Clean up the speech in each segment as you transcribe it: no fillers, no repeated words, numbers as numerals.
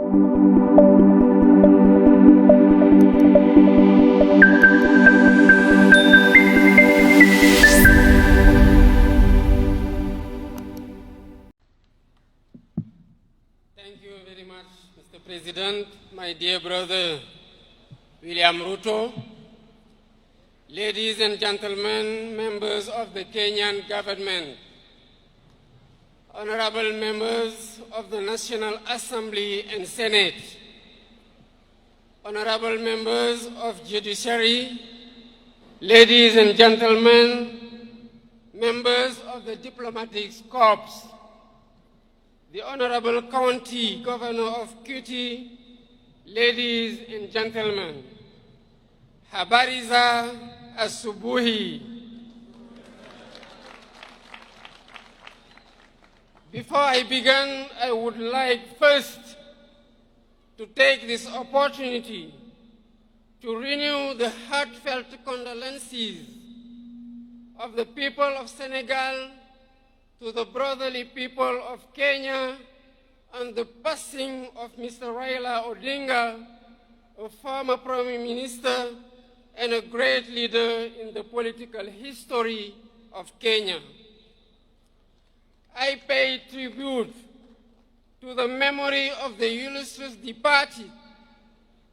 Thank you very much, Mr. President, my dear brother William Ruto, ladies and gentlemen, members of the Kenyan government, honorable members of the National Assembly and Senate, honorable members of Judiciary, ladies and gentlemen, members of the Diplomatic Corps, the Honorable County Governor of Kuti, ladies and gentlemen, habari za asubuhi. Before I begin, I would like first to take this opportunity to renew the heartfelt condolences of the people of Senegal to the brotherly people of Kenya on the passing of Mr. Raila Odinga, a former Prime Minister and a great leader in the political history of Kenya. I pay tribute to the memory of the illustrious departed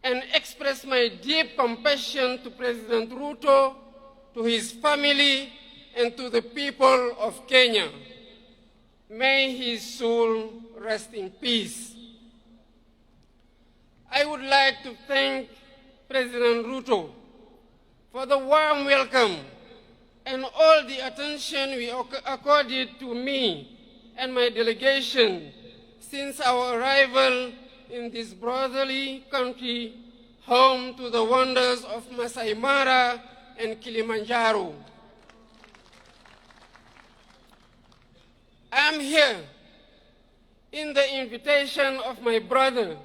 and express my deep compassion to President Ruto, to his family, and to the people of Kenya. May his soul rest in peace. I would like to thank President Ruto for the warm welcome and all the attention we accorded to me and my delegation since our arrival in this brotherly country, home to the wonders of Masai Mara and Kilimanjaro. I am here in the invitation of my brother,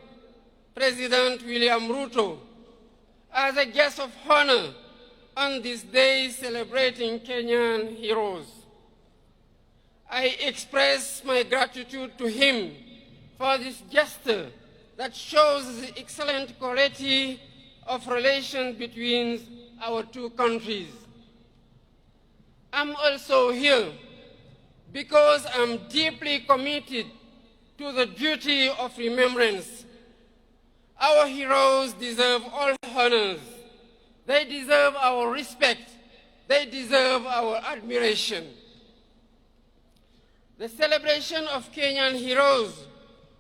President William Ruto, as a guest of honor on this day celebrating Kenyan heroes. I express my gratitude to him for this gesture that shows the excellent quality of relations between our two countries. I'm also here because I'm deeply committed to the duty of remembrance. Our heroes deserve all honors. They deserve our respect. They deserve our admiration. The celebration of Kenyan heroes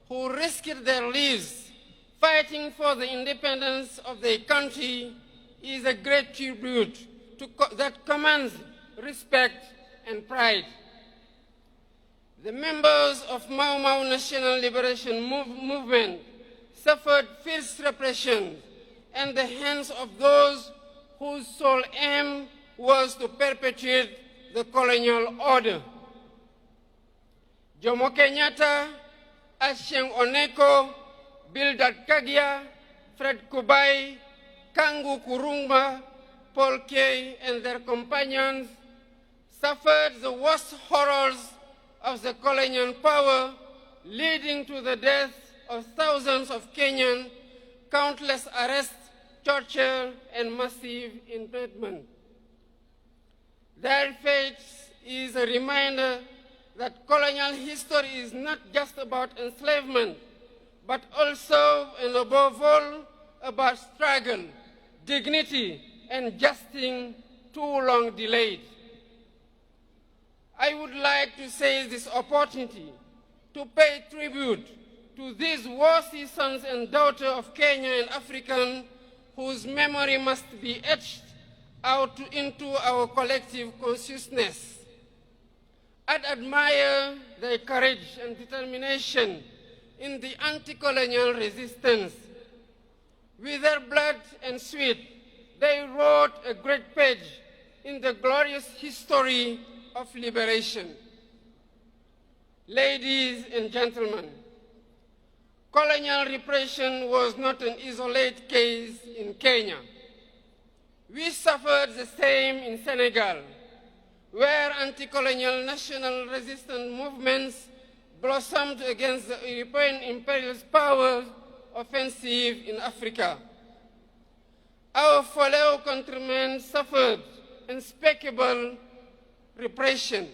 who risked their lives fighting for the independence of their country is a great tribute that commands respect and pride. The members of Mau Mau National Liberation Movement suffered fierce repression at the hands of those whose sole aim was to perpetuate the colonial order. Jomo Kenyatta, Achieng Oneko, Bildad Kagia, Fred Kubai, Kangu Kurungba, Paul Kay, and their companions suffered the worst horrors of the colonial power, leading to the death of thousands of Kenyans, countless arrests, torture, and massive imprisonment. Their fate is a reminder that colonial history is not just about enslavement, but also and above all about struggle, dignity, and justice too long delayed. I would like to seize this opportunity to pay tribute to these worthy sons and daughters of Kenya and African whose memory must be etched out into our collective consciousness. I admire their courage and determination in the anti-colonial resistance. With their blood and sweat, they wrote a great page in the glorious history of liberation. Ladies and gentlemen, colonial repression was not an isolated case in Kenya. We suffered the same in Senegal, where anti-colonial national resistance movements blossomed against the European imperialist power offensive in Africa. Our fellow countrymen suffered unspeakable repression.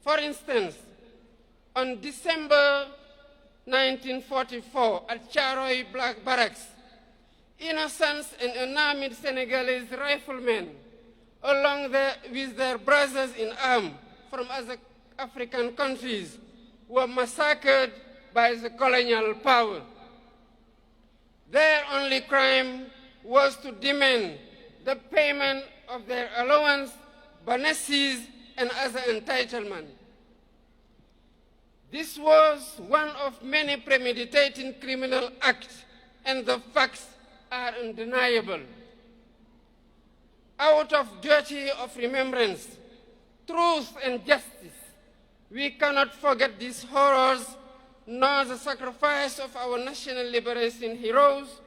For instance, on December 1944 at Charoy Black Barracks, innocents and unarmed Senegalese riflemen, along with their brothers in arms from other African countries, were massacred by the colonial power. Their only crime was to demand the payment of their allowance, bonuses, and other entitlements. This was one of many premeditated criminal acts, and the facts are undeniable. Out of duty of remembrance, truth, and justice, we cannot forget these horrors, nor the sacrifice of our national liberation heroes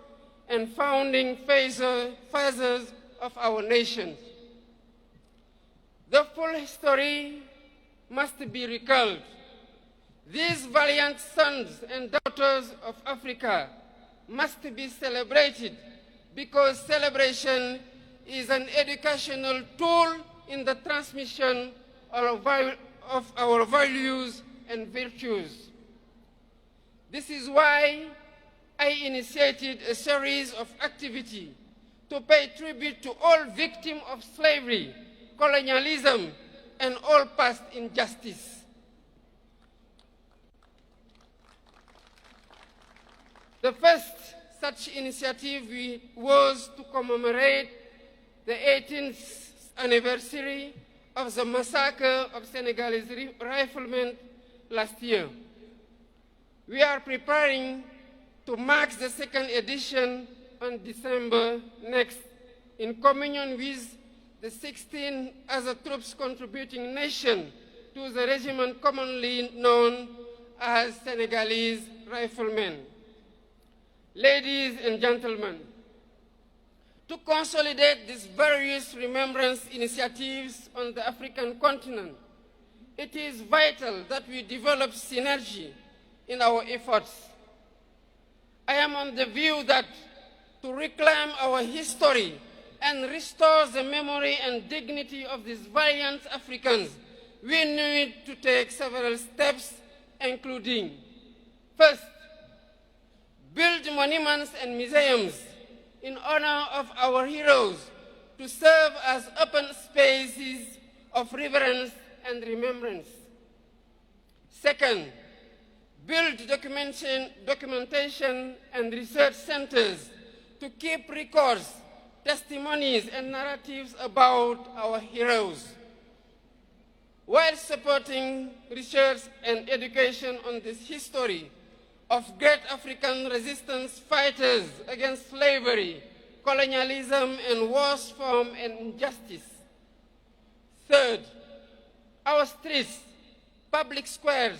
and founding fathers of our nation. The full history must be recalled. These valiant sons and daughters of Africa must be celebrated because celebration is an educational tool in the transmission of our values and virtues. This is why I initiated a series of activities to pay tribute to all victims of slavery, colonialism, and all past injustice. The first such initiative was to commemorate the 18th anniversary of the massacre of Senegalese riflemen last year. We are preparing to mark the second edition on December next, in communion with the 16 other troops contributing nations to the regiment commonly known as Senegalese riflemen. Ladies and gentlemen, to consolidate these various remembrance initiatives on the African continent, it is vital that we develop synergy in our efforts. I am on the view that to reclaim our history and restore the memory and dignity of these valiant Africans, we need to take several steps, including, first, build monuments and museums in honor of our heroes to serve as open spaces of reverence and remembrance. Second, build documentation and research centers to keep records, testimonies, and narratives about our heroes, while supporting research and education on this history of great African resistance fighters against slavery, colonialism, and worse form and injustice. Third, our streets, public squares,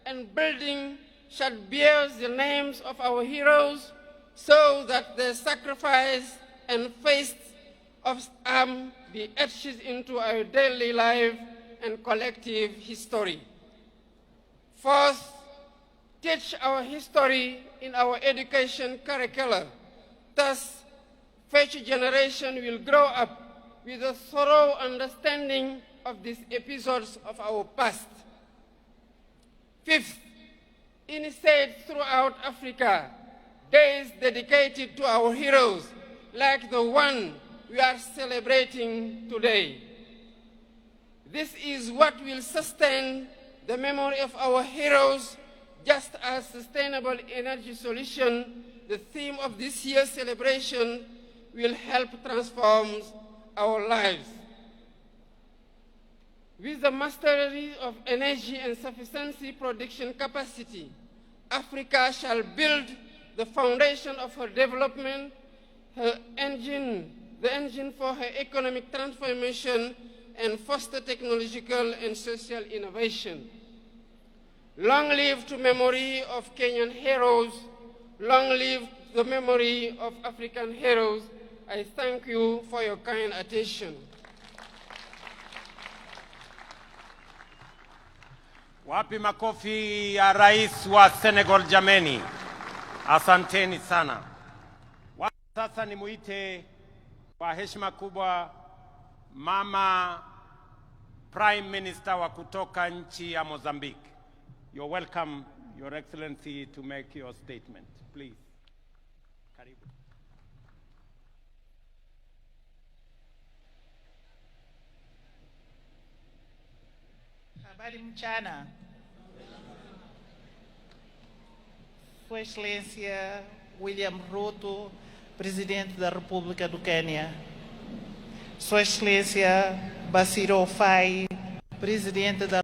and buildings shall bear the names of our heroes so that their sacrifice and feats of arms be etched into our daily life and collective history. Fourth, teach our history in our education curricula. Thus, future generation will grow up with a thorough understanding of these episodes of our past. Fifth, initiate throughout Africa days dedicated to our heroes, like the one we are celebrating today. This is what will sustain the memory of our heroes, just as sustainable energy solution, the theme of this year's celebration, will help transform our lives. With the mastery of energy and sufficiency production capacity, Africa shall build the foundation of her development, the engine for her economic transformation, and foster technological and social innovation. Long live the memory of Kenyan heroes. Long live the memory of African heroes. I thank you for your kind attention. Wapi makofi ya Rais wa Senegal jameni. Asanteni sana. Sasa nimuite kwa heshima kubwa Mama Prime Minister wa kutoka nchi ya Mozambique. You're welcome, Your Excellency, to make your statement. Please. Karibu. Habari mchana. Sua Excelência William Ruto, Presidente da República do Quênia. Sua Excelência Basiro Faye, Presidente da